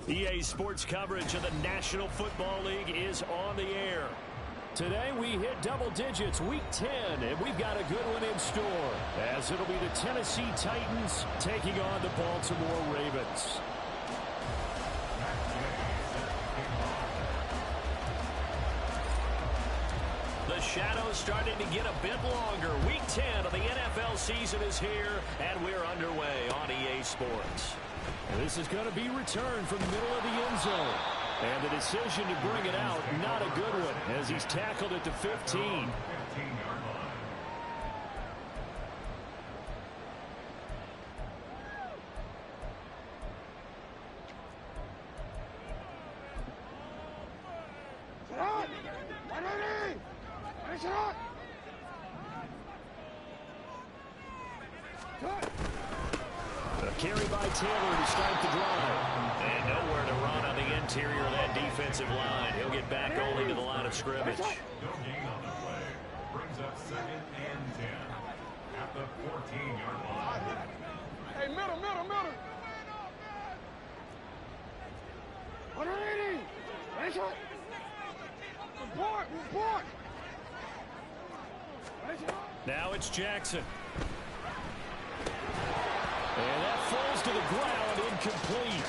EA Sports coverage of the National Football League is on the air. Today we hit double digits, Week 10, and we've got a good one in store, as it'll be the Tennessee Titans taking on the Baltimore Ravens. The shadow's starting to get a bit longer. Week 10 of the NFL season is here, and we're underway on EA Sports. This is going to be returned from the middle of the end zone. And the decision to bring it out, not a good one, as he's tackled at the 15. Carry by Taylor to start the drive. And nowhere to run on the interior of that defensive line. He'll get back only to the line of scrimmage. No gain on the play. Brings up 2nd and 10 at the 14-yard line. Hey, middle. 180. Report. Now it's Jackson. And that falls to the ground, incomplete.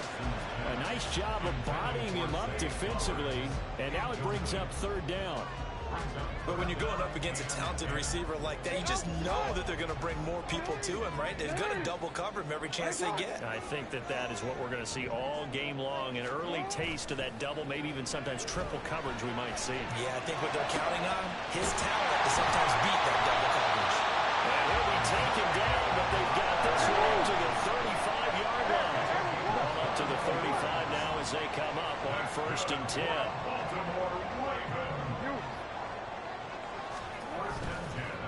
A nice job of bodying him up defensively, and now it brings up 3rd down. But when you're going up against a talented receiver like that, you just know that they're going to bring more people to him, right? They're going to double cover him every chance they get. I think that is what we're going to see all game long, an early taste of that double, maybe even sometimes triple coverage we might see. Yeah, I think what they're counting on, his talent to sometimes beat that double coverage. And he'll be taken down, but they've got this one to the 35-yard line. Ball up to the 35 now as they come up on 1st and 10.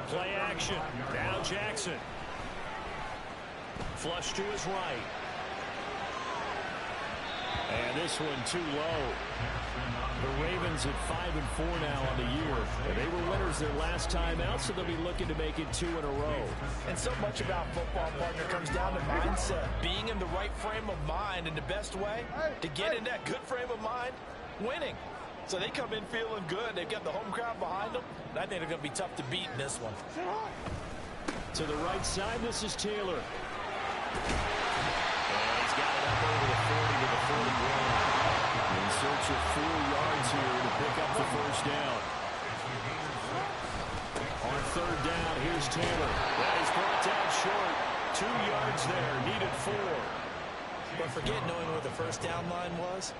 Play action. Now Jackson. Flush to his right. And this one too low. The Ravens at 5-4 now on the year. They were winners their last time out, so they'll be looking to make it 2 in a row. And so much about football, partner, comes down to mindset. Being in the right frame of mind, and the best way to get in that good frame of mind, winning. So they come in feeling good. They've got the home crowd behind them. And I think they're going to be tough to beat in this one. To the right side, this is Taylor. And he's got it up over the 40 to the 41. In search of 4 yards here to pick up the 1st down. On 3rd down, here's Taylor. He's brought down short. 2 yards there, needed 4. But forget knowing where the 1st down line was.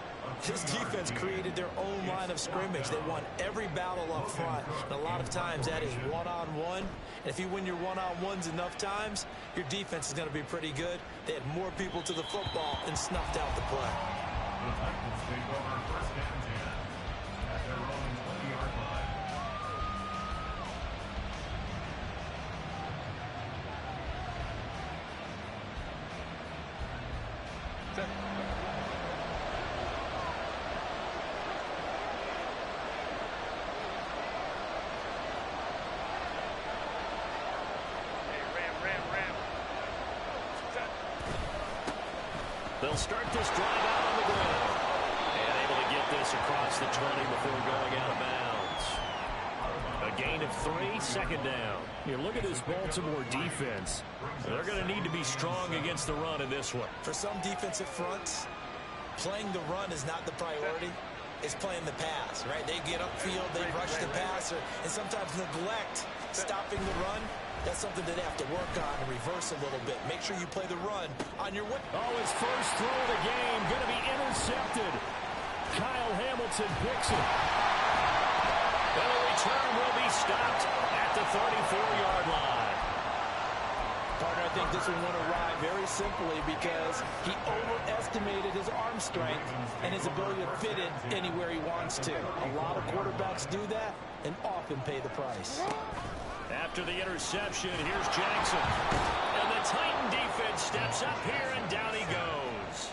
This defense created their own line of scrimmage. They won every battle up front. And a lot of times that is one-on-one. And if you win your one-on-ones enough times, your defense is going to be pretty good. They had more people to the football and snuffed out the play. The Titans take over 1st and 10 at their own 20-yard line. They'll start this drive out on the ground. And able to get this across the 20 before going out of bounds. A gain of 3, 2nd down. You look at this Baltimore defense. They're going to need to be strong against the run in this one. For some defensive fronts, playing the run is not the priority. It's playing the pass, right? They get upfield, they rush the passer, and sometimes neglect stopping the run. That's something that they have to work on and reverse a little bit. Make sure you play the run on your way. Oh, his first throw of the game going to be intercepted. Kyle Hamilton picks it. And the return will be stopped at the 34-yard line. Partner, I think this one went awry very simply because he overestimated his arm strength and his ability to fit it anywhere he wants to. A lot of quarterbacks do that and often pay the price. After the interception, here's Jackson. And the Titan defense steps up here, and down he goes.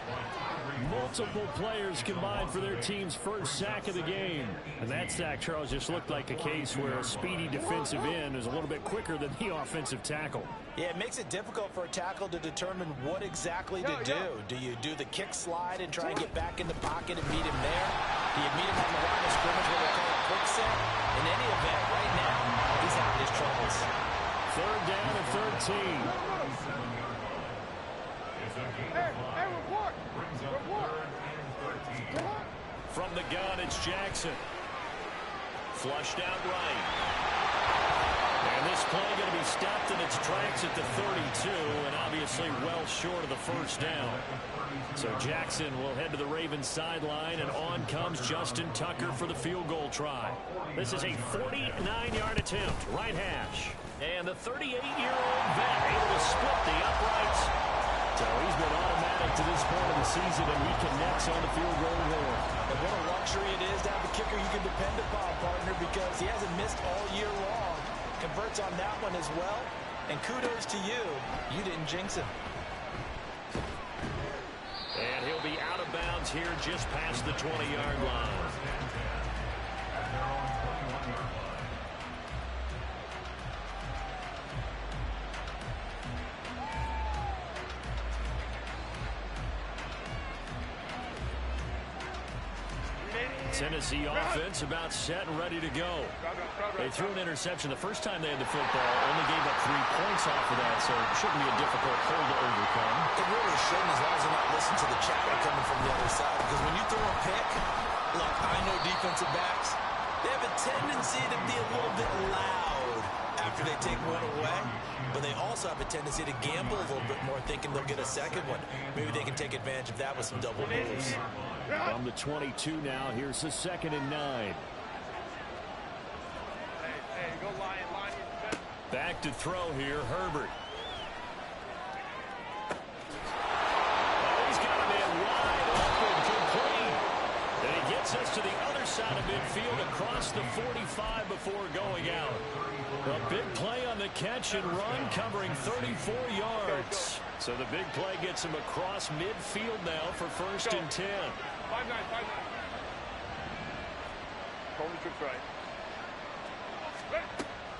Multiple players combined for their team's first sack of the game. And that sack, Charles, just looked like a case where a speedy defensive end is a little bit quicker than the offensive tackle. Yeah, it makes it difficult for a tackle to determine what exactly to do. Do you do the kick slide and try and get back in the pocket and meet him there? Do you meet him on the line of scrimmage where they call a quick set? In any event, right now, he's having his troubles. 3rd down and 13. Hey, report. From the gun, it's Jackson. Flushed out right. And this play going to be stopped in its tracks at the 32, and obviously well short of the first down. So Jackson will head to the Ravens sideline, and on comes Justin Tucker for the field goal try. This is a 49-yard attempt, right hash. And the 38-year-old vet able to split the uprights. So he's been automatic to this point of the season, and he connects on the field goal line. And what a luxury it is to have a kicker you can depend upon, partner, because he hasn't missed all year long. Converts on that one as well. And kudos to you. You didn't jinx him. And he'll be out of bounds here just past the 20-yard line. Tennessee offense about set and ready to go. They threw an interception the first time they had the football, only gave up 3 points off of that, so it shouldn't be a difficult hole to overcome. It really shouldn't, as long as they're not listening to the chatter coming from the other side, because when you throw a pick, look, I know defensive backs, they have a tendency to be a little bit loud after they take one away, but they also have a tendency to gamble a little bit more, thinking they'll get a second one. Maybe they can take advantage of that with some double moves. From the 22 now, here's the 2nd and 9. Hey, go Lion. Back to throw here, Herbert. He's got a man wide open, complete. And he gets us to the other side of midfield across the 45 before going out. A big play on the catch and run, covering 34 yards. So the big play gets him across midfield now for 1st and 10. 5-9. Tony tricks right.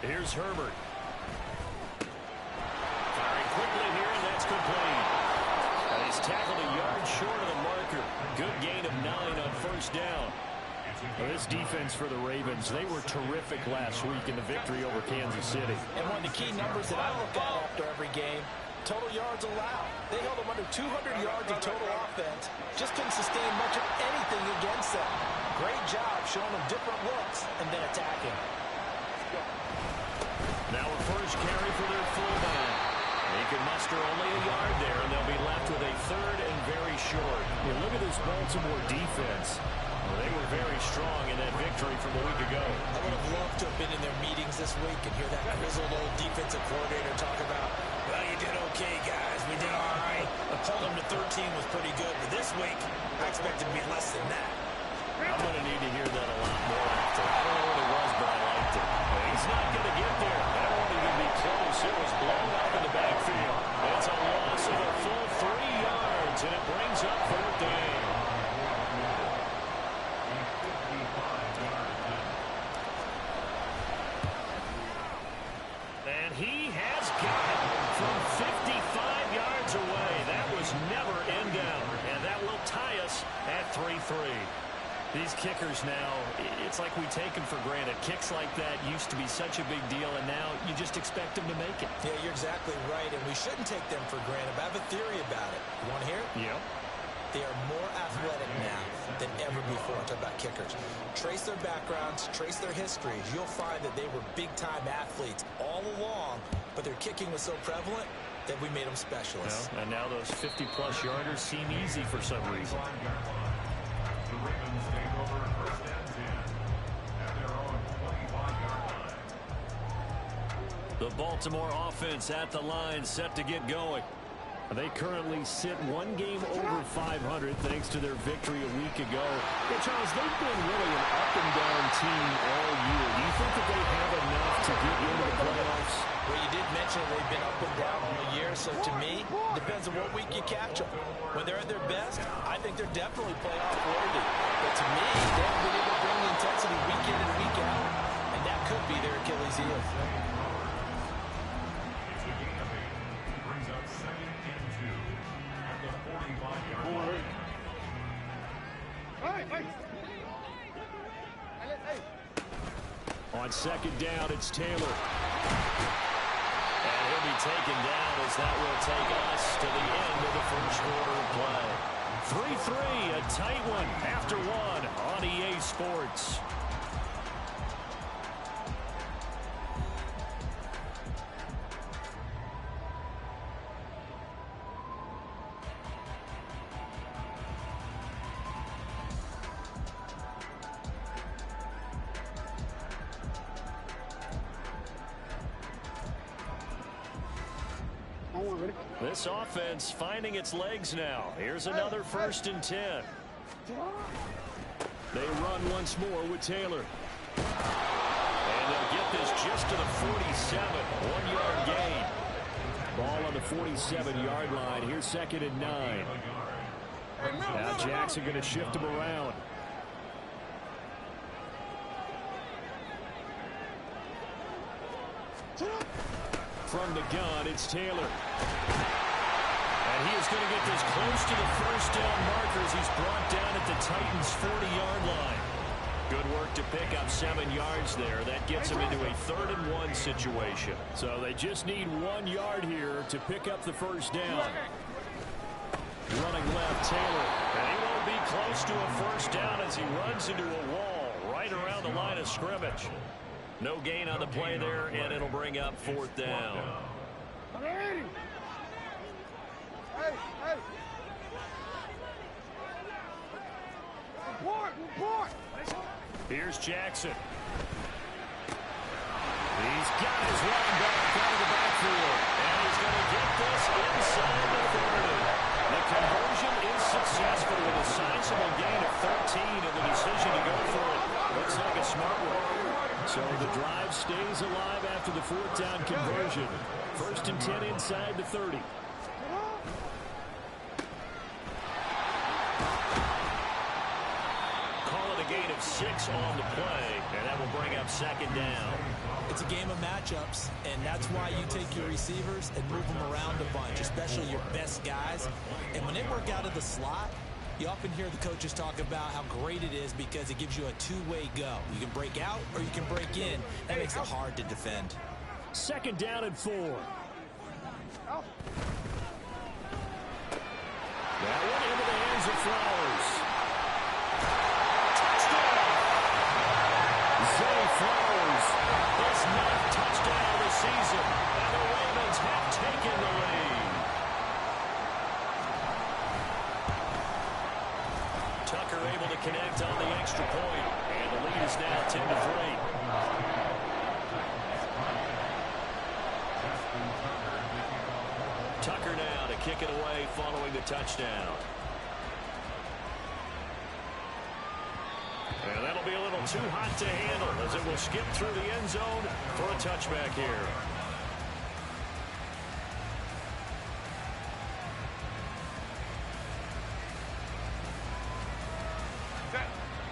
Here's Herbert. Firing quickly here, and that's complete. And he's tackled a yard short of the marker. Good gain of 9 on 1st down. Well, this defense for the Ravens, they were terrific last week in the victory over Kansas City. And one of the key numbers that I look at after every game, total yards allowed. They held them under 200 yards of total offense. Just couldn't sustain much of anything against them. Great job showing them different looks and then attacking. Now a first carry for their fullback. They can muster only a yard there, and they'll be left with a 3rd and very short. Yeah, look at this Baltimore defense. Well, they were very strong in that victory from a week ago. I would have loved to have been in their meetings this week and hear that grizzled old defensive coordinator talk about, well, you did okay, guys. We did all right. Holding them to 13 was pretty good, but this week, I expect it to be less than that. I'm going to need to hear that a lot more after. I don't know what it was, but I liked it. But he's not going to get there. That won't even be close. It was blown up in the backfield. It's a loss of a full 3 yards, and it brings up 4th down. And he has got it from 55 yards away. That was never in down, and that will tie us at 3-3. These kickers now, it's like we take them for granted. Kicks like that used to be such a big deal, and now you just expect them to make it. Yeah, you're exactly right, and we shouldn't take them for granted. But I have a theory about it. You want to hear it? Yep. They are more athletic now than ever before. Talk about kickers. Trace their backgrounds, trace their histories. You'll find that they were big-time athletes all along, but their kicking was so prevalent that we made them specialists. Well, and now those 50-plus yarders seem easy for some reason. The Ravens take over 1st and 10 at their own 25-yard line. The Baltimore offense at the line, set to get going. They currently sit 1 game over 500 thanks to their victory a week ago. Hey, Charles, they've been really an up-and-down team all year. Do you think that they have enough to get into the playoffs? Well, you did mention they've been up and down all year, so to me, depends on what week you catch them. When they're at their best, I think they're definitely playoff worthy. But to me, they haven't been able to bring the intensity week in and week out, and that could be their Achilles heel. It's a gain of 8. Brings up 2nd and 2 at the 45-yard line. On 2nd down, it's Taylor. And he'll be taken down as that will take us to the end of the first quarter of play. 3-3, a tight one after one on EA Sports. This offense finding its legs now. Here's another 1st and 10. They run once more with Taylor. And they'll get this just to the 47. 1-yard gain. Ball on the 47-yard line. Here's 2nd and 9. Now Jackson going to shift him around. From the gun, it's Taylor. And he is going to get this close to the 1st down markers. He's brought down at the Titans' 40-yard line. Good work to pick up 7 yards there. That gets him into a 3rd and 1 situation. So they just need 1 yard here to pick up the 1st down. Running left, Taylor. And he won't be close to a 1st down as he runs into a wall right around the line of scrimmage. No gain on the play there, and it'll bring up 4th down. Here's Jackson. He's got his running back out of the backfield, and he's going to get this inside the 30. The conversion is successful with a sizable gain of 13, and the decision to go for it looks like a smart one. So the drive stays alive after the 4th down conversion. 1st and 10 inside the 30. Call it a gain of 6 on the play, and that will bring up 2nd down. It's a game of matchups, and that's why you take your receivers and move them around a bunch, especially your best guys. And when they work out of the slot, you often hear the coaches talk about how great it is because it gives you a two-way go. You can break out or you can break in. That makes it hard to defend. 2nd down and 4. That one into the hands of Flowers. Touchdown! Zay Flowers, his 9th touchdown of the season, and the Ravens have taken the lead. Tucker able to connect on the extra point, and the lead is now 10-3. Tucker now to kick it away following the touchdown. And that'll be a little too hot to handle as it will skip through the end zone for a touchback here.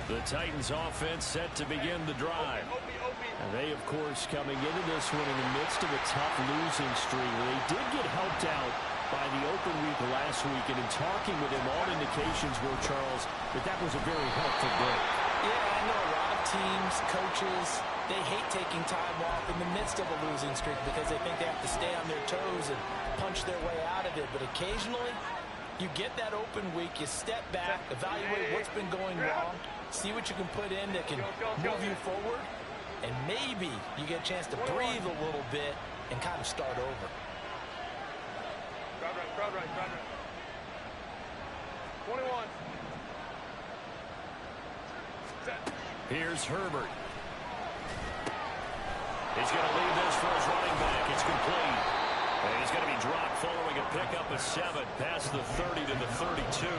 The Titans offense set to begin the drive. And they, of course, coming into this one in the midst of a tough losing streak. They did get helped out by the open week last week, and in talking with him, all indications were, Charles, that was a very helpful break. Yeah, I know a lot of teams, coaches, they hate taking time off in the midst of a losing streak because they think they have to stay on their toes and punch their way out of it. But occasionally, you get that open week, you step back, evaluate what's been going wrong, see what you can put in that can move you forward, and maybe you get a chance to breathe a little bit and kind of start over. Crowd right. 21. Here's Herbert. He's going to leave this for his running back. It's complete. And he's going to be dropped following a pickup of 7 past the 30 to the 32.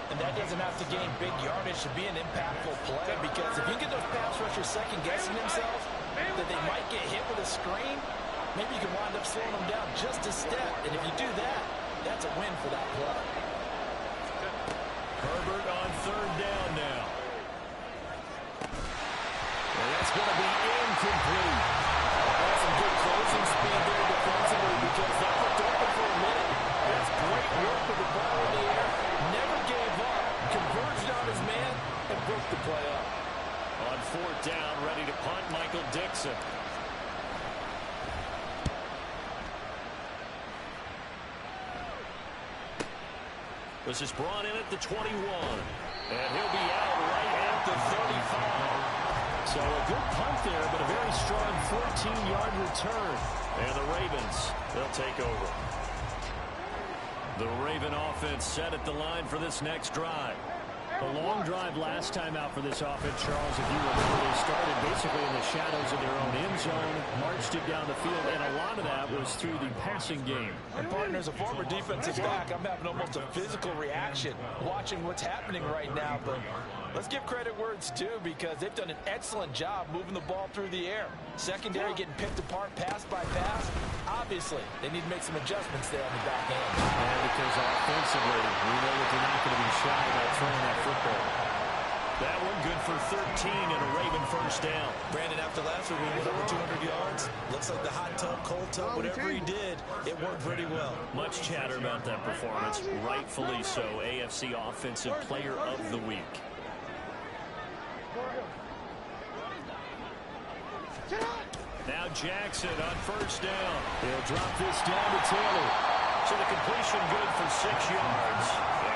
And that doesn't have to gain big yardage to be an impactful play, because if you get those pass rushers second-guessing themselves that they might get hit with a screen, maybe you can wind up slowing them down just a step. And if you do that, that's a win for that play. Herbert on third down now. And that's going to be incomplete. That's some good closing speed there defensively because that looked open for a minute. That's great work with the ball in the air. Never gave up. Converged on his man and broke the play up. On fourth down, ready to punt, Michael Dixon. This is brought in at the 21. And he'll be out right at the 35. So a good punt there, but a very strong 14-yard return. And the Ravens, they'll take over. The Raven offense set at the line for this next drive. The long drive last time out for this offense, Charles, if you remember, they started basically in the shadows of their own end zone, marched it down the field, and a lot of that was through the passing game. And partner, as a former defensive back, I'm having almost a physical reaction watching what's happening right now. But let's give credit where it's due because they've done an excellent job moving the ball through the air. Secondary getting picked apart pass by pass. Obviously, they need to make some adjustments there on the back end. And because offensively, we know that they're not going to be shy about throwing that football. That one good for 13 and a Raven first down. Brandon, after last week, we went over 200 yards. Looks like the hot tub, cold tub, whatever he did, it worked pretty well. Much chatter about that performance. Rightfully so. AFC Offensive Player of the Week. Now Jackson on first down. He'll drop this down to Taylor. So the completion good for 6 yards.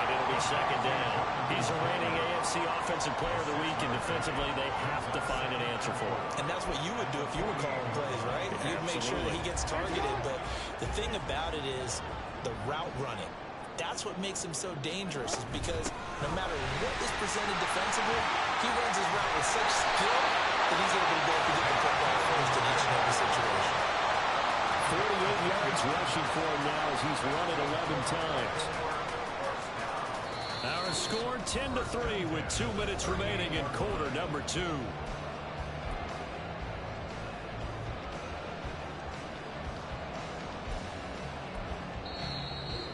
And it'll be second down. He's a reigning AFC Offensive Player of the Week, and defensively they have to find an answer for him. And that's what you would do if you were calling plays, right? You'd make sure that he gets targeted. But the thing about it is the route running. That's what makes him so dangerous, is because no matter what is presented defensively, he runs his route with such skill that he's able to go up and get the football first in each and every situation. 48 yards rushing for him now as he's run it 11 times. Our score 10-3 with 2 minutes remaining in quarter number 2.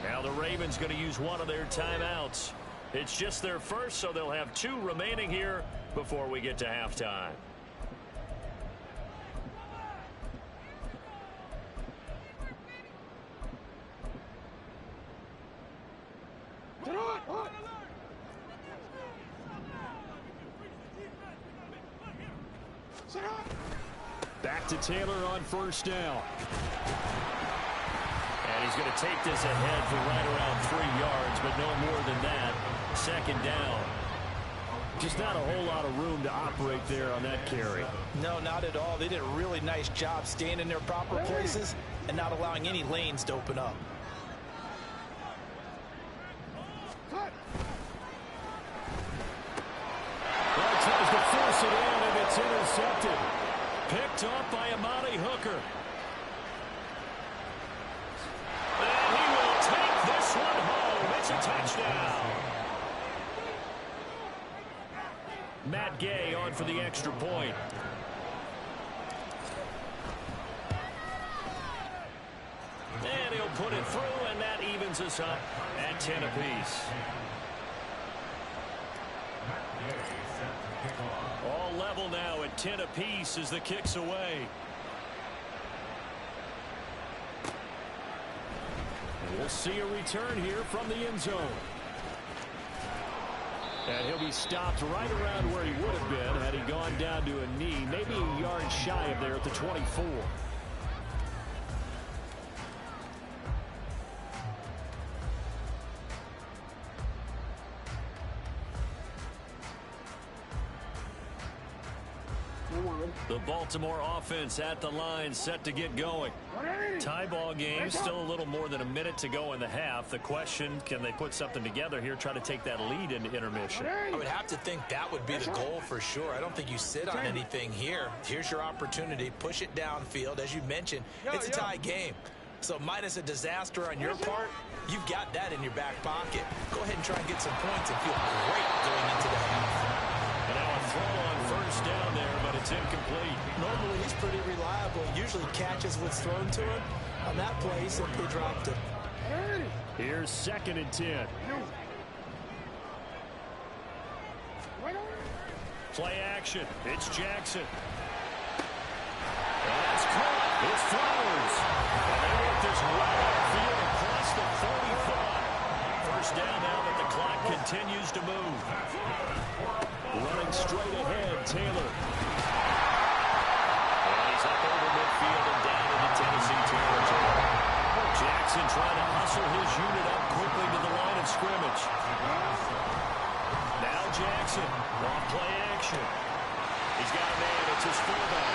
Now the Ravens going to use one of their timeouts. It's just their first, so they'll have 2 remaining here before we get to halftime. Back to Taylor on first down. And he's going to take this ahead for right around 3 yards, but no more than that. Second down. Just not a whole lot of room to operate there on that carry. No, not at all. They did a really nice job staying in their proper places and not allowing any lanes to open up. Well, he tries to force it in, and it's intercepted. Picked off by Amani Hooker. And he will take this one home. It's a touchdown. Matt Gay on for the extra point. And he'll put it through, and that evens us up at 10 apiece. All level now at 10 apiece as the kick's away. We'll see a return here from the end zone. And he'll be stopped right around where he would have been had he gone down to a knee, maybe a yard shy of there at the 24. The Baltimore offense at the line, set to get going. Tie ball game, still a little more than a minute to go in the half. The question, can they put something together here, try to take that lead into intermission? I would have to think that would be the goal for sure. I don't think you sit on anything here. Here's your opportunity. Push it downfield. As you mentioned, it's a tie game. So minus a disaster on your part, you've got that in your back pocket. Go ahead and try and get some points and feel great going into the half. And now a throw on first down there, but it's is incomplete. Normally, he's pretty reliable. Usually catches what's thrown to him. On that play, he simply dropped it. Here's 2nd and 10. Play action. It's Jackson. And that's caught. It's Flowers. And they work this right upfield across the 35. First down now that the clock continues to move. Running straight ahead, Taylor. And he's up over midfield and down into Tennessee territory. Jackson trying to hustle his unit up quickly to the line of scrimmage. Now Jackson, off play action. He's got a man, it's his fullback.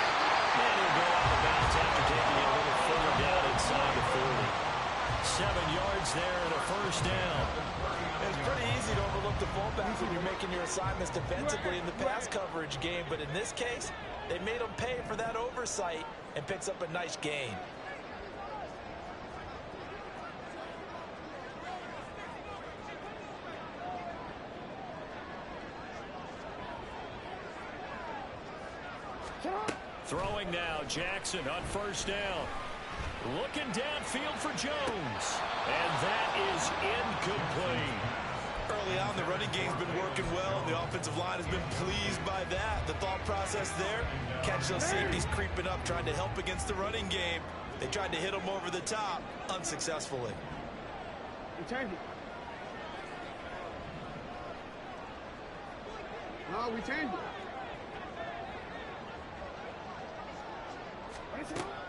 And he'll go out of bounds after taking it a little further down inside the 40. 7 yards there and a first down. It's pretty easy to overlook the fullbacks when you're making your assignments defensively in the pass coverage game, but in this case, they made him pay for that oversight and picks up a nice gain. Throwing now, Jackson on first down. Looking downfield for Jones. And that is incomplete. Early on, the running game's been working well. The offensive line has been pleased by that. The thought process there, catch those safeties creeping up, trying to help against the running game. They tried to hit them over the top, unsuccessfully. We change it. No, we change it.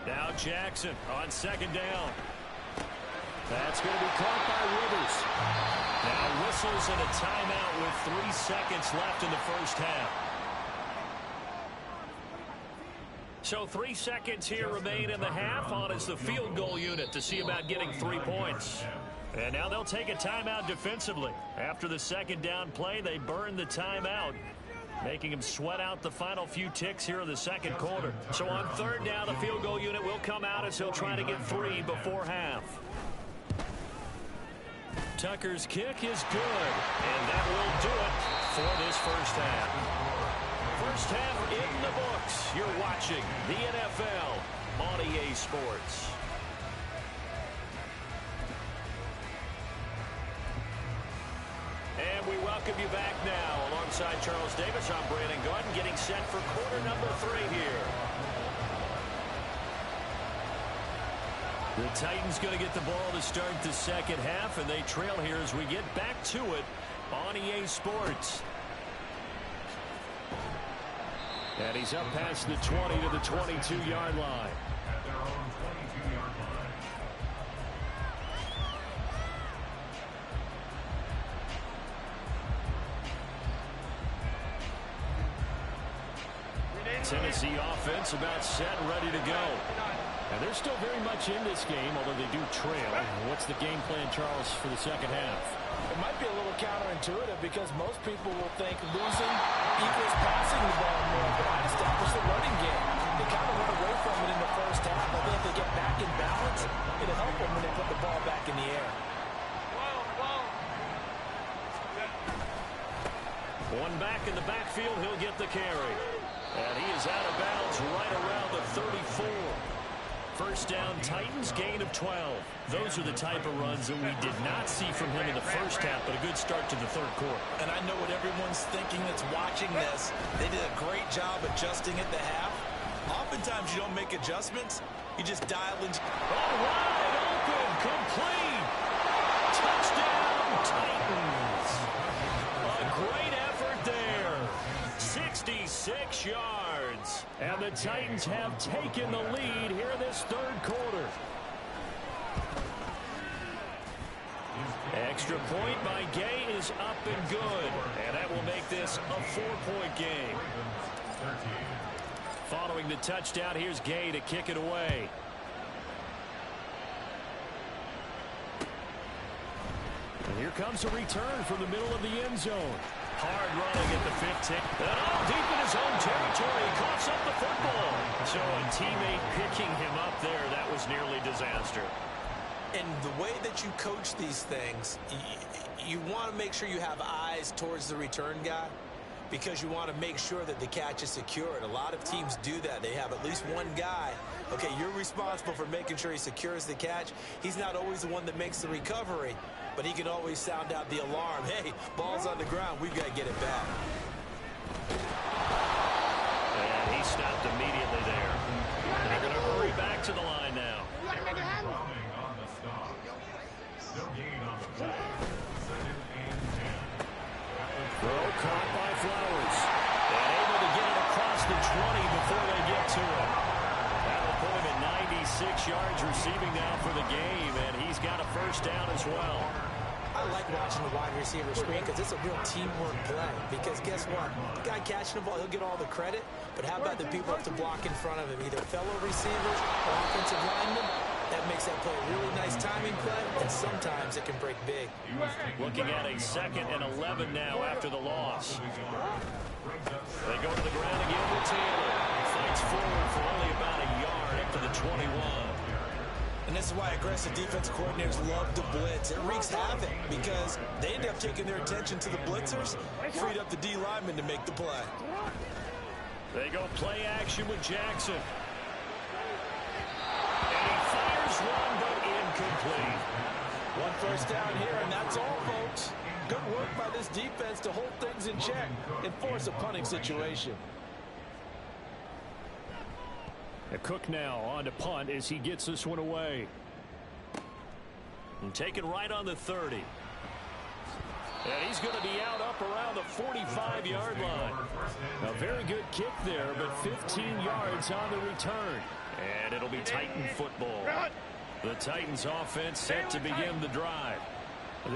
Now Jackson on 2nd down. That's going to be caught by Rivers. Now whistles and a timeout with 3 seconds left in the first half. So 3 seconds here remain in the half. On is the field goal unit to see about getting 3 points. And now they'll take a timeout defensively. After the 2nd down play, they burn the timeout, making him sweat out the final few ticks here in the 2nd quarter. So on 3rd down, the field goal unit will come out as he'll try to get 3 before half. Tucker's kick is good, and that will do it for this first half. First half in the books. You're watching the NFL on EA Sports. And we welcome you back now. Alongside Charles Davis, I'm Brandon Gordon, getting set for quarter number 3 here. The Titans going to get the ball to start the 2nd half, and they trail here as we get back to it on EA Sports. And he's up past the 20 to the 22-yard line. At their own 22-yard line. Tennessee offense about set and ready to go. And they're still very much in this game, although they do trail. What's the game plan, Charles, for the 2nd half? It might be a little counterintuitive because most people will think losing equals passing the ball more, but I established the running game. They kind of went away from it in the first half. I think if they get back in balance, it'll help them when they put the ball back in the air. One back in the backfield, he'll get the carry. And he is out of bounds right around the 34. First down, Titans, gain of 12. Those are the type of runs that we did not see from him in the first half, but a good start to the 3rd quarter. And I know what everyone's thinking that's watching this. They did a great job adjusting at the half. Oftentimes you don't make adjustments. You just dial in. All wide open, complete. Touchdown, Titans. A great effort there. 66 yards. And the Titans have taken the lead here in this 3rd quarter. Extra point by Gay is up and good. And that will make this a 4-point game. Following the touchdown, here's Gay to kick it away. And here comes a return from the middle of the end zone. Hard running at the 15. And all deep in his own territory. He coughs up the football. So a teammate picking him up there, that was nearly disaster. And the way that you coach these things, you want to make sure you have eyes towards the return guy. because you want to make sure that the catch is secured. A lot of teams do that. They have at least one guy. Okay, you're responsible for making sure he secures the catch. He's not always the one that makes the recovery, but he can always sound out the alarm. Hey, ball's on the ground. We've got to get it back. And he stopped immediately there. They're going to hurry back to the line now. On the stop. No gain on the play. 2nd and 10. Throw caught by Flowers. And able to get it across the 20 before they get to it. That'll put him at 96 yards receiving now for the game, and he's got a first down as well. I like watching the wide receiver screen because it's a real teamwork play. Because guess what? The guy catching the ball, he'll get all the credit. But how about the people who have to block in front of him, either fellow receivers or offensive linemen? That makes that play a really nice timing play, and sometimes it can break big. Looking at a 2nd and 11 now after the loss. They go to the ground again with Taylor. He fights forward for only about a yard up to the 21. And this is why aggressive defensive coordinators love to blitz. It wreaks havoc because they end up taking their attention to the blitzers, freed up the D lineman to make the play. They go play action with Jackson. And he fires one, but incomplete. One first down here, and that's all, folks. Good work by this defense to hold things in check and force a punting situation. Cook now on to punt as he gets this one away. And taken right on the 30. And he's going to be out up around the 45-yard line. A very good kick there, but 15 yards on the return. And it'll be Titan football. The Titans offense set to begin the drive.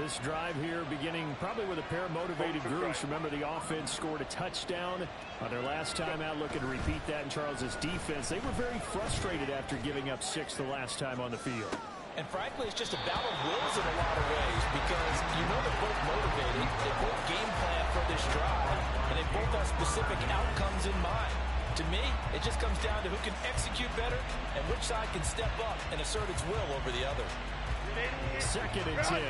This drive here beginning probably with a pair of motivated groups. Remember, the offense scored a touchdown on their last time out. Looking to repeat that in Charles's defense. They were very frustrated after giving up 6 the last time on the field. And frankly, it's just a battle of wills in a lot of ways because you know they're both motivated. They both game plan for this drive, and they both have specific outcomes in mind. To me, it just comes down to who can execute better and which side can step up and assert its will over the other. 2nd and 10.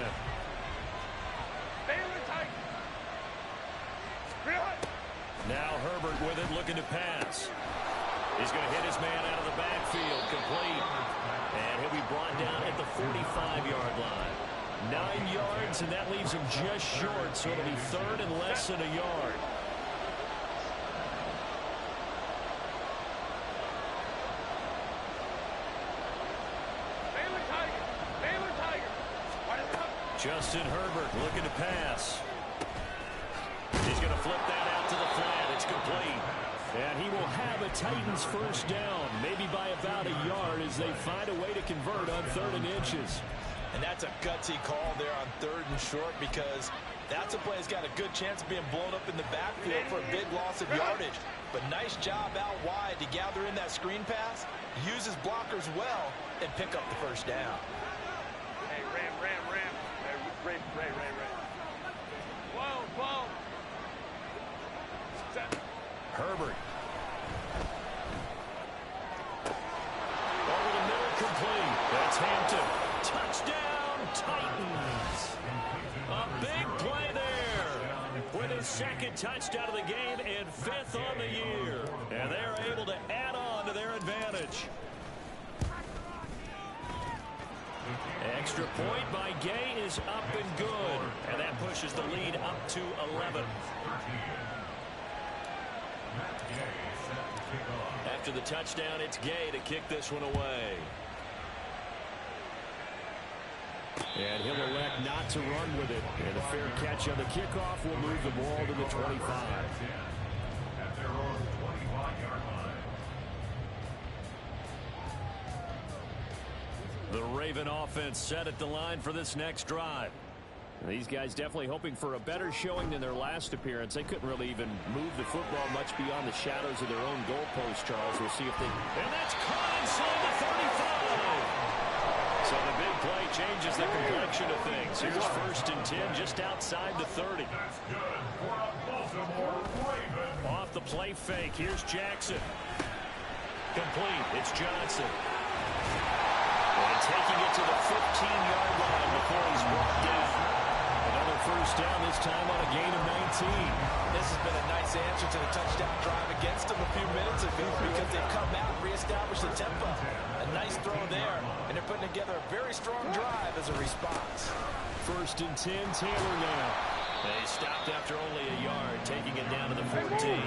Now Herbert with it, looking to pass. He's going to hit his man out of the backfield, complete. And he'll be brought down at the 45-yard line. 9 yards, and that leaves him just short, so it'll be 3rd and less than a yard. Justin Herbert looking to pass. He's going to flip that out to the flat. It's complete. And he will have a Titans first down, maybe by about a yard as they find a way to convert on 3rd and inches. And that's a gutsy call there on 3rd and short because that's a play that's got a good chance of being blown up in the backfield for a big loss of yardage. But nice job out wide to gather in that screen pass, use his blockers well, and pick up the first down. Hey, Ram. Ray. Whoa. Set. Herbert. Over the middle, complete. That's Hampton. Touchdown, Titans. A big play there with his 2nd touchdown of the game and 5th on the year. And they're able to add on to their advantage. Extra point by Gay is up and good. And that pushes the lead up to 11. After the touchdown, it's Gay to kick this one away. And he'll elect not to run with it. And a fair catch on the kickoff will move the ball to the 25. At their own 25-yard line. The Raven offense set at the line for this next drive. These guys definitely hoping for a better showing than their last appearance. They couldn't really even move the football much beyond the shadows of their own goalpost, Charles. We'll see if they... And that's caught inside the 35! So the big play changes the complexion of things. Here's 1st and 10 just outside the 30. That's good for a Baltimore Raven. Off the play fake. Here's Jackson. Complete. It's Johnson. And taking it to the 15-yard line before he's brought down. Another first down, this time on a gain of 19. This has been a nice answer to the touchdown drive against them a few minutes ago because they've come out and reestablished the tempo. A nice throw there, and they're putting together a very strong drive as a response. First and 10, Taylor now. They stopped after only a yard, taking it down to the 14.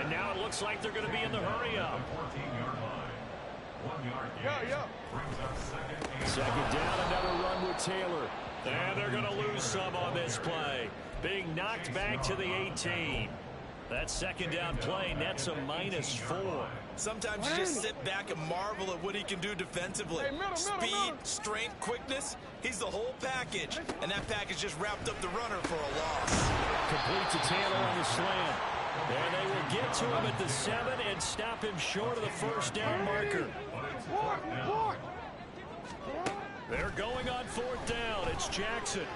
And now it looks like they're going to be in the hurry-up. 14-yard line. 1 yard gain. Brings up Second down, another run with Taylor. And they're going to lose some on this play. Being knocked back to the 18. That second down play nets a -4. Sometimes you just sit back and marvel at what he can do defensively. Speed, strength, quickness, he's the whole package. And that package just wrapped up the runner for a loss. Complete to Taylor on the slant. And they will get to him at the 7 and stop him short of the first down marker. They're going on 4th down. It's Jackson.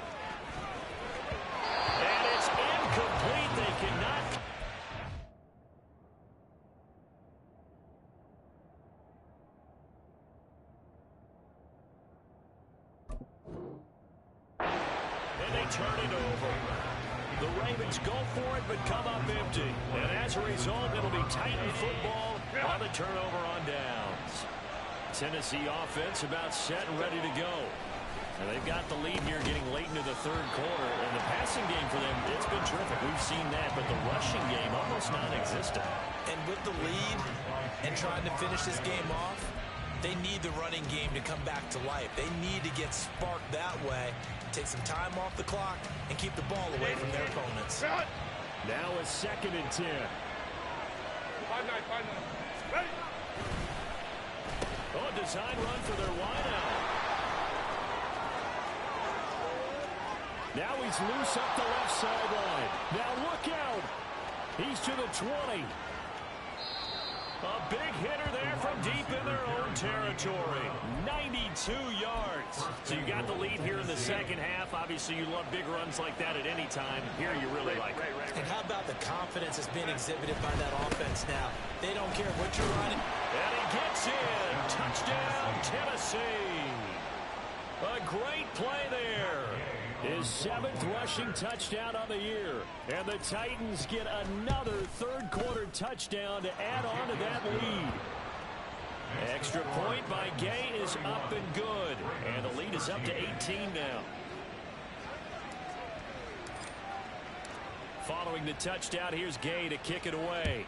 And it's incomplete. They cannot. And they turn it over. The Ravens go for it, but come up empty. And as a result, it'll be Titan football on the turnover on downs. Tennessee offense about set and ready to go. And they've got the lead here getting late into the 3rd quarter. And the passing game for them, it's been terrific. We've seen that, but the rushing game almost non-existent. And with the lead and trying to finish this game off, they need the running game to come back to life. They need to get sparked that way, take some time off the clock, and keep the ball away from their opponents. Now a 2nd and 10. 5-9, 5-9. Ready? Oh, design run for their wideout. Now he's loose up the left sideline. Now look out. He's to the 20. A big hitter there from deep in their own territory. 92 yards. So you got the lead here in the second half. Obviously, you love big runs like that at any time. Here you really like it. And how about the confidence that's being exhibited by that offense now? They don't care what you're running. And he gets in. Touchdown, Tennessee. A great play there. His 7th rushing touchdown of the year. And the Titans get another 3rd quarter touchdown to add on to that lead. Extra point by Gay is up and good. And the lead is up to 18 now. Following the touchdown, here's Gay to kick it away.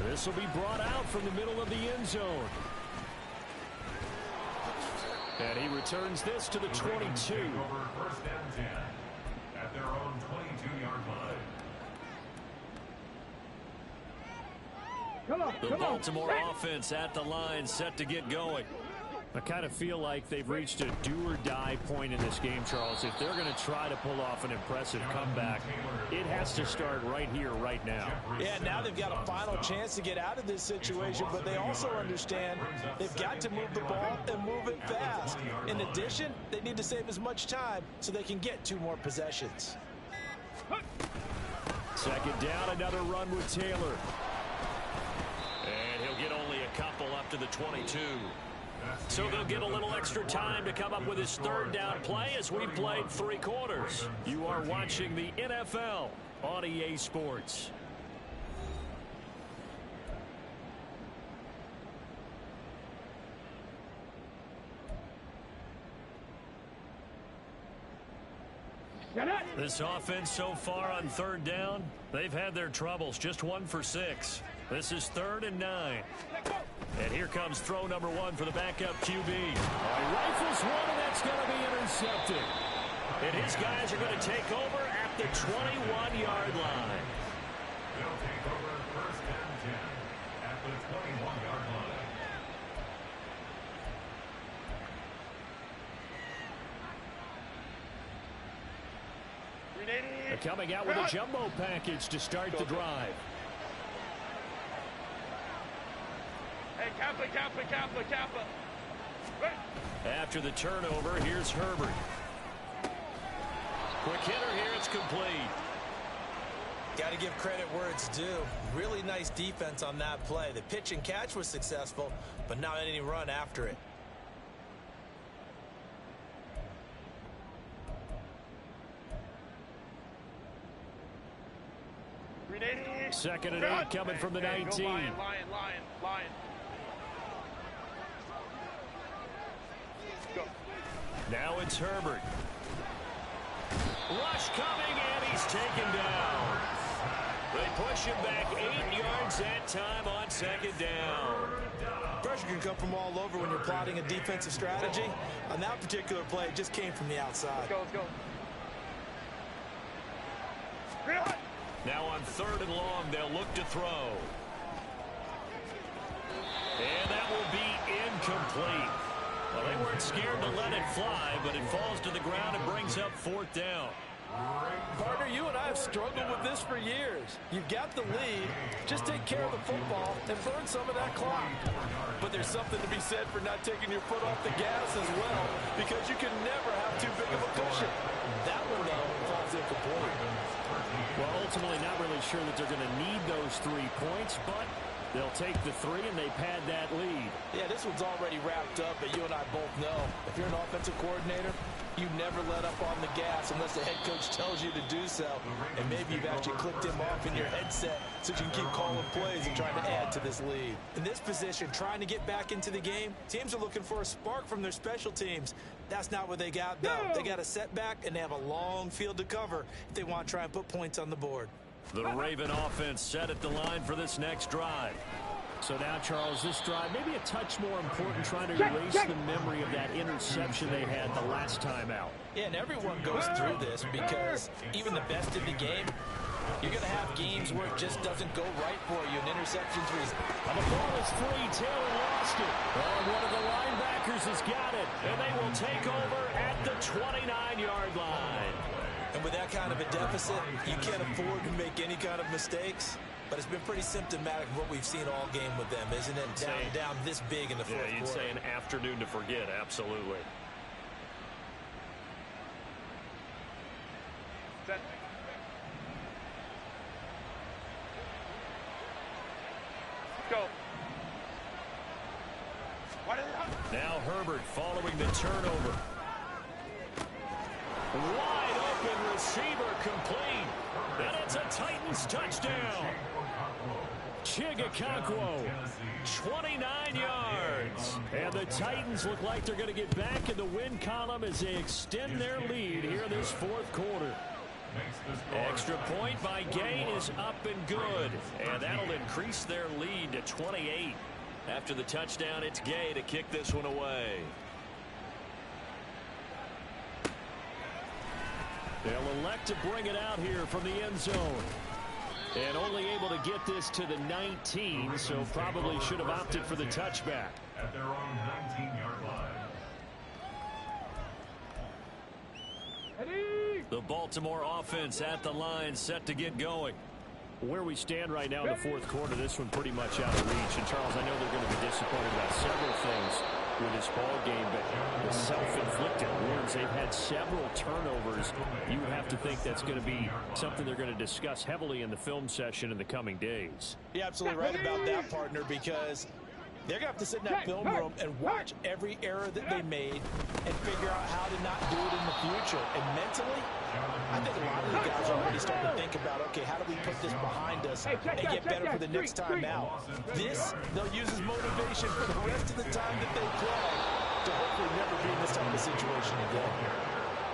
This will be brought out from the middle of the end zone. And he returns this to the 22. Over 1st and 10 at their own 22-yard line. The Baltimore offense at the line, set to get going. I kind of feel like they've reached a do-or-die point in this game, Charles. If they're going to try to pull off an impressive comeback, it has to start right here, right now. Yeah, now they've got a final chance to get out of this situation, but they also understand they've got to move the ball and move it fast. In addition, they need to save as much time so they can get 2 more possessions. Second down, another run with Taylor. And he'll get only a couple up to the 22. So they'll get a little extra time to come up with his 3rd down play as we played 3 quarters. You are watching the NFL on EA Sports. This offense so far on 3rd down, they've had their troubles. Just 1 for 6. This is 3rd and 9. And here comes throw number 1 for the backup QB. Rifles one, and that's going to be intercepted. And his guys are going to take over at the 21-yard line. They'll take over 1st and 10 at the 21-yard line. They're coming out with a jumbo package to start the drive. Hey, Kappa. After the turnover, here's Herbert. Quick hitter here, it's complete. Got to give credit where it's due. Really nice defense on that play. The pitch and catch was successful, but not any run after it. Second and 8 coming from the 19. Lion. Go. Now it's Herbert. Rush coming, and he's taken down. They push him back 8 yards that time on second down. Pressure can come from all over when you're plotting a defensive strategy. On that particular play, it just came from the outside. Let's go. Now on 3rd and long, they'll look to throw. And that will be incomplete. Well, they weren't scared to let it fly, but it falls to the ground and brings up 4th down. Partner, you and I have struggled with this for years. You've got the lead. Just take care of the football and burn some of that clock. But there's something to be said for not taking your foot off the gas as well, because you can never have too big of a cushion. That one, though, falls incomplete. Well, ultimately not really sure that they're going to need those 3 points, but they'll take the 3 and they pad that lead. Yeah, this one's already wrapped up, but you and I both know if you're an offensive coordinator, you never let up on the gas unless the head coach tells you to do so. And maybe you've actually clicked him off in your headset so you can keep calling plays and trying to add to this lead. In this position, trying to get back into the game, teams are looking for a spark from their special teams. That's not what they got, though. They got a setback, and they have a long field to cover if they want to try and put points on the board. The Raven offense set at the line for this next drive. So now, Charles, this drive maybe a touch more important, trying to erase the memory of that interception they had the last time out. Yeah, and everyone goes through this because even the best in the game, you're going to have games where it just doesn't go right for you, and interceptions result. And the ball is free. Taylor lost it. And one of the linebackers has got it. And they will take over at the 29-yard line. And with that kind of a deficit, you can't afford to make any kind of mistakes. But it's been pretty symptomatic of what we've seen all game with them, isn't it? Down this big in the fourth quarter. Yeah, you'd say an afternoon to forget, absolutely. Set. Go. Now Herbert following the turnover. Wide open receiver complete. And it's a Titans touchdown. Chigakakwo, 29 yards. And the Titans look like they're going to get back in the win column as they extend their lead here in this fourth quarter. Extra point by Gain is up and good. And that'll increase their lead to 28. After the touchdown, it's Gay to kick this one away. They'll elect to bring it out here from the end zone. And only able to get this to the 19, so probably should have opted for the touchback. At their own 19-yard line. The Baltimore offense at the line, set to get going. Where we stand right now in the fourth quarter, this one pretty much out of reach. And, Charles, I know they're going to be disappointed about several things with this ball game, but the self-inflicted wounds, they've had several turnovers. You would have to think that's going to be something they're going to discuss heavily in the film session in the coming days. You're absolutely right about that, partner, because they're going to have to sit in that film room and watch every error that they made and figure out how to not do it in the future. And mentally, I think a lot of the guys are already starting to think about, okay, how do we put this behind us and get better for the next time out? This, they'll use as motivation for the rest of the time that they play to hopefully never be in this type of situation again.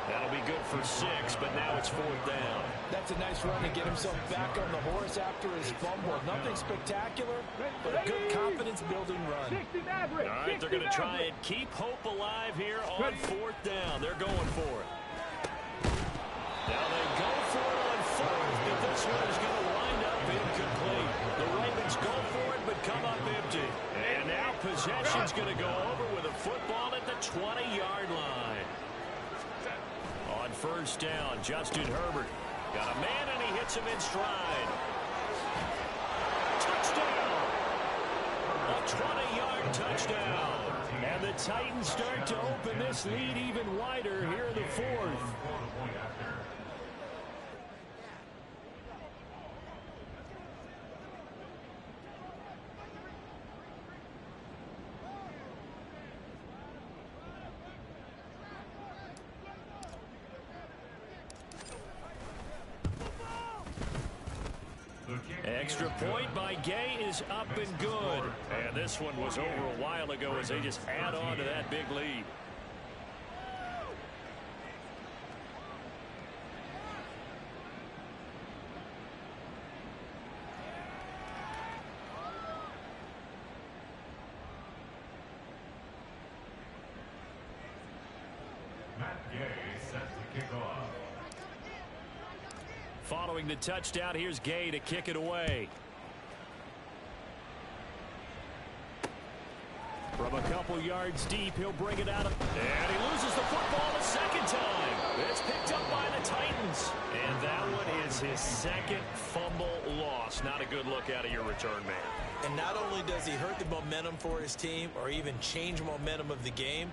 That'll be good for 6, but now it's 4th down. That's a nice run to get himself back on the horse after his fumble. Nothing spectacular, but a good confidence-building run. All right, they're going to try and keep hope alive here on 4th down. They're going for it. Now they go for it on 4th, but this one is going to wind up incomplete. The Ravens go for it, but come up empty. And now possession's going to go over with a football at the 20-yard line. On 1st down, Justin Herbert got a man, and he hits him in stride. Touchdown! A 20-yard touchdown. And the Titans start to open this lead even wider here in the 4th. The Extra point by Gay is up and good. And this one was over a while ago as they just add on to that big lead. Following the touchdown, here's Gay to kick it away. From a couple yards deep, he'll bring it out. And he loses the football a second time. It's picked up by the Titans. And that one is his second fumble loss. Not a good look out of your return man. And not only does he hurt the momentum for his team or even change momentum of the game,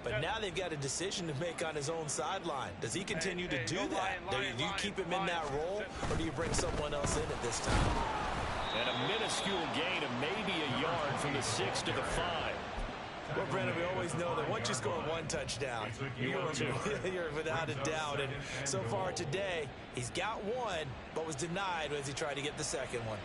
but now they've got a decision to make on his own sideline. Does he continue to do that? Do you keep him in that role, or do you bring someone else in at this time? And a minuscule gain of maybe a yard from the 6 to the 5. Well, Brandon, we always know that once you score one touchdown, you're without a doubt. And so far today, he's got one, but was denied as he tried to get the second one.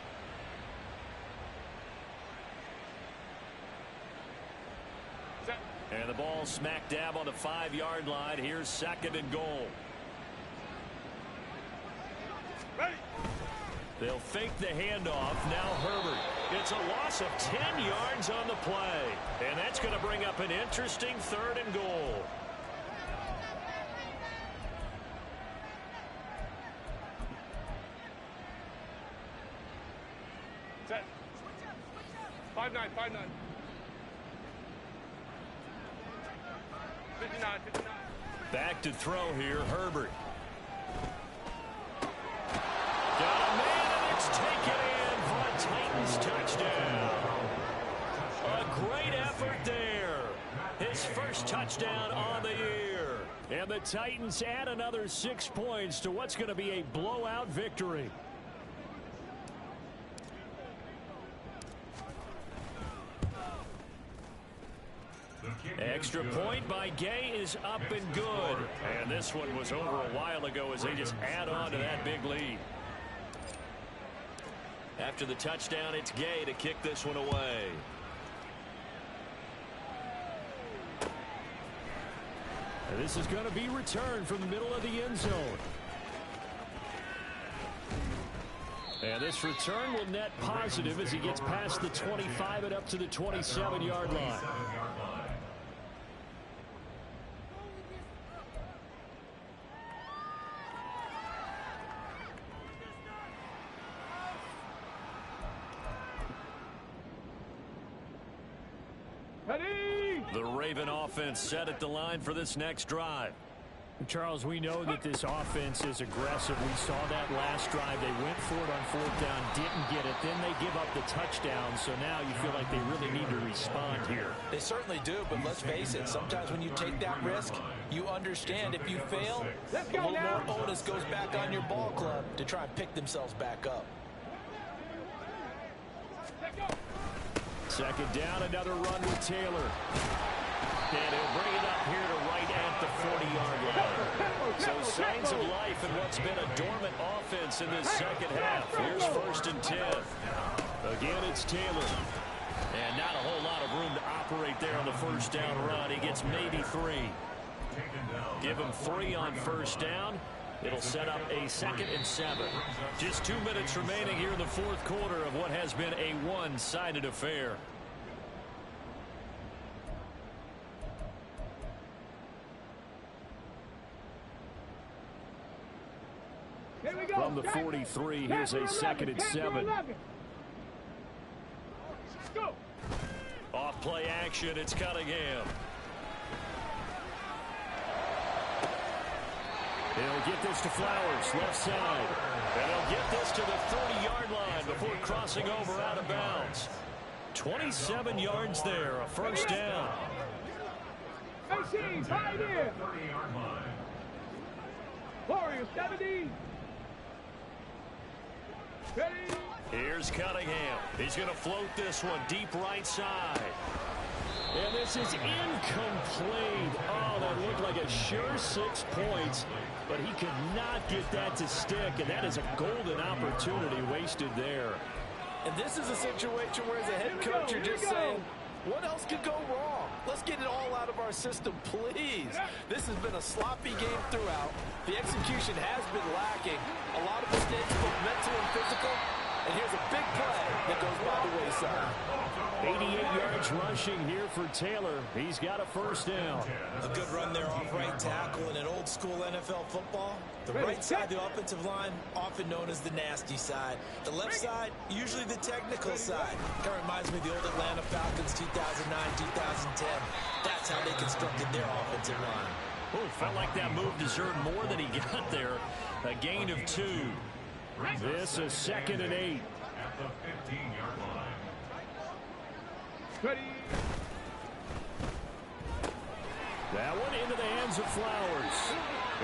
And the ball smack dab on the 5-yard line. Here's 2nd and goal. Ready. They'll fake the handoff. Now Herbert. It's a loss of 10 yards on the play. And that's going to bring up an interesting 3rd and goal. Set. 5-9, 5-9. 59, 59. Back to throw here, Herbert. Got a man, and it's taken in for a Titans touchdown. A great effort there. His first touchdown on the year. And the Titans add another 6 points to what's going to be a blowout victory. Extra point by Gay is up and good. And this one was over a while ago as they just add on to that big lead. After the touchdown, it's Gay to kick this one away. And this is going to be returned from the middle of the end zone. And this return will net positive as he gets past the 25 and up to the 27-yard line. The Raven offense set at the line for this next drive. Charles, we know that this offense is aggressive. We saw that last drive. They went for it on 4th down, didn't get it. Then they give up the touchdown. So now you feel like they really need to respond here. They certainly do, but let's face it. Sometimes when you take that risk, you understand if you fail, a little more onus goes back on your ball club to try and pick themselves back up. 2nd down, another run with Taylor. And he'll bring it up here to right at the 40-yard line. So signs of life in what's been a dormant offense in this second half. Here's 1st and 10. Again, it's Taylor. And not a whole lot of room to operate there on the 1st down run. He gets maybe 3. Give him 3 on 1st down. It'll set up a 2nd and 7. Just 2 minutes remaining here in the 4th quarter of what has been a one-sided affair. From the 43, here's a 2nd and 7. Off play action, it's Cunningham. He'll get this to Flowers, left side. And he'll get this to the 30-yard line before crossing over out of bounds. 27 yards there, a 1st down. Tied in. Warriors 70. Here's Cunningham. He's going to float this one deep right side. And this is incomplete. Oh, that looked like a sure 6 points, but he could not get that to stick, and that is a golden opportunity wasted there. And this is a situation where, as a head coach, you're just saying, what else could go wrong? Let's get it all out of our system, please. This has been a sloppy game throughout. The execution has been lacking. A lot of mistakes, both mental and physical. And here's a big play that goes by the wayside. 88 yards rushing here for Taylor. He's got a first down. A good run there off right tackle in an old-school NFL football. The right side of the offensive line, often known as the nasty side. The left side, usually the technical side. Kind of reminds me of the old Atlanta Falcons 2009-2010. That's how they constructed their offensive line. Oh, felt like that move deserved more than he got there. A gain of 2. This is 2nd and 8. At the 15-yard line. Ready. That one into the hands of Flowers.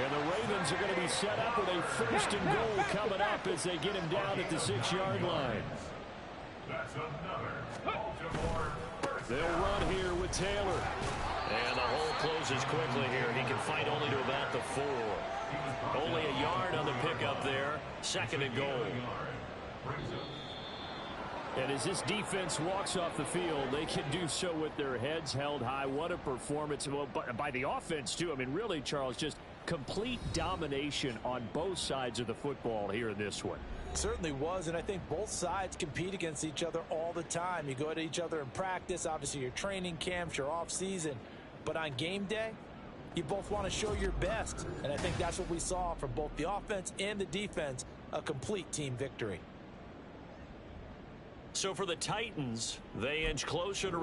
And the Ravens are going to be set up with a 1st and goal coming up as they get him down at the 6-yard line. That's another Baltimore first They'll down. run here with Taylor. And the hole closes quickly here. He can fight only to about the 4. Only a yard on the pickup there. 2nd and goal. And as this defense walks off the field, they can do so with their heads held high. What a performance by the offense, too. I mean, really, Charles, just complete domination on both sides of the football here in this one. Certainly was, and I think both sides compete against each other all the time. You go at each other in practice, obviously your training camps, your off season, but on game day, you both want to show your best, and I think that's what we saw from both the offense and the defense, a complete team victory. So for the Titans, they inch closer to